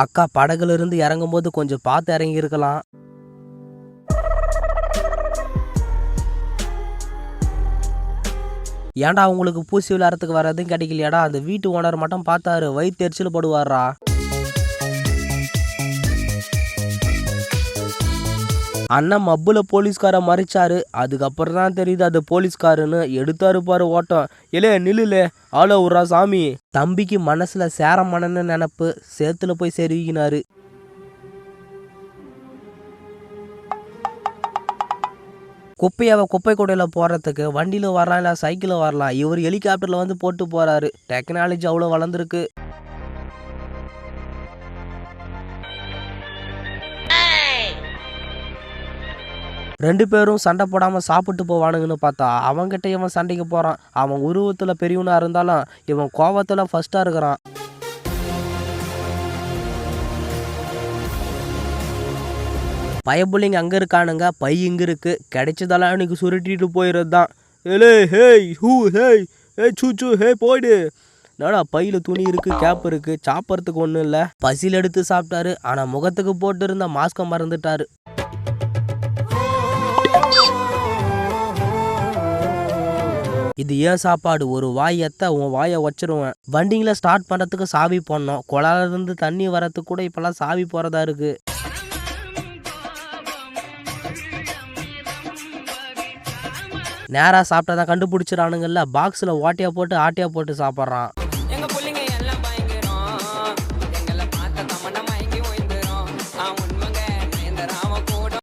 அக்கா படகுல இருந்து இறங்கும்போது கொஞ்சம் பார்த்து இறங்கி இருக்கலாம். ஏன்டா உங்களுக்கு பூசி விளையாடுறதுக்கு வேற எதுவும் கிடைக்கலையாடா? அந்த வீட்டு ஓனர் மட்டும் பார்த்தாரு, வயிற்று படுவாரா. அண்ணன் மப்புல போலீஸ்கார மறைச்சாரு. அதுக்கப்புறம் தான் தெரியுது அது போலீஸ்காருன்னு. எடுத்தாரு பாரு ஓட்டம். எலே நில்லுலே, ஆளோ விட்றா சாமி. தம்பிக்கு மனசுல சேரமணன்னு நினப்பு, சேத்துல போய் செருவிக்கினாரு. குப்பையாவை குப்பை கூடையில் போடுறதுக்கு வண்டியில் வரலாம், இல்லை சைக்கிளில் வரலாம். இவர் ஹெலிகாப்டரில் வந்து போட்டு போகிறாரு. டெக்னாலஜி அவ்வளோ வளர்ந்துருக்கு. ரெண்டு பேரும் சண்டை போடாமல் சாப்பிட்டு போவானுங்கன்னு பார்த்தா அவன்கிட்ட இவன் சண்டைக்கு போகிறான். அவன் உருவத்தில் பெரியவனாக இருந்தாலும் இவன் கோபத்தில் ஃபர்ஸ்ட்டாக இருக்கிறான். பயப்புள்ளிங்க அங்கே இருக்கானுங்க, பை இங்கே இருக்கு. கிடைச்சதெல்லாம் இன்னைக்கு சுருட்டிட்டு போயிடுறது தான். ஏலே ஹேய் ஹூ ஹேய் ஹே சூ ஹே போயிடு. என்னடா பையில் துணி இருக்குது, கேப் இருக்குது, சாப்பிட்றதுக்கு ஒன்றும் இல்லை. பசியில் எடுத்து சாப்பிட்டாரு. ஆனால் முகத்துக்கு போட்டு இருந்த மாஸ்கை மறந்துட்டாரு. இது ஏன் சாப்பாடு? ஒரு வாய் எத்த உன் வாயை வச்சிருவேன். வண்டிங்களை ஸ்டார்ட் பண்ணுறதுக்கு சாவி போடணும். குழாயிலிருந்து தண்ணி வரத்துக்கு கூட இப்போல்லாம் சாவி போகிறதா இருக்கு. நேராக சாப்பிட்டா தான் கண்டுபிடிச்சிடானுங்கல்ல. பாக்ஸில் ஓட்டையா போட்டு ஆட்டையா போட்டு சாப்பிட்றான்.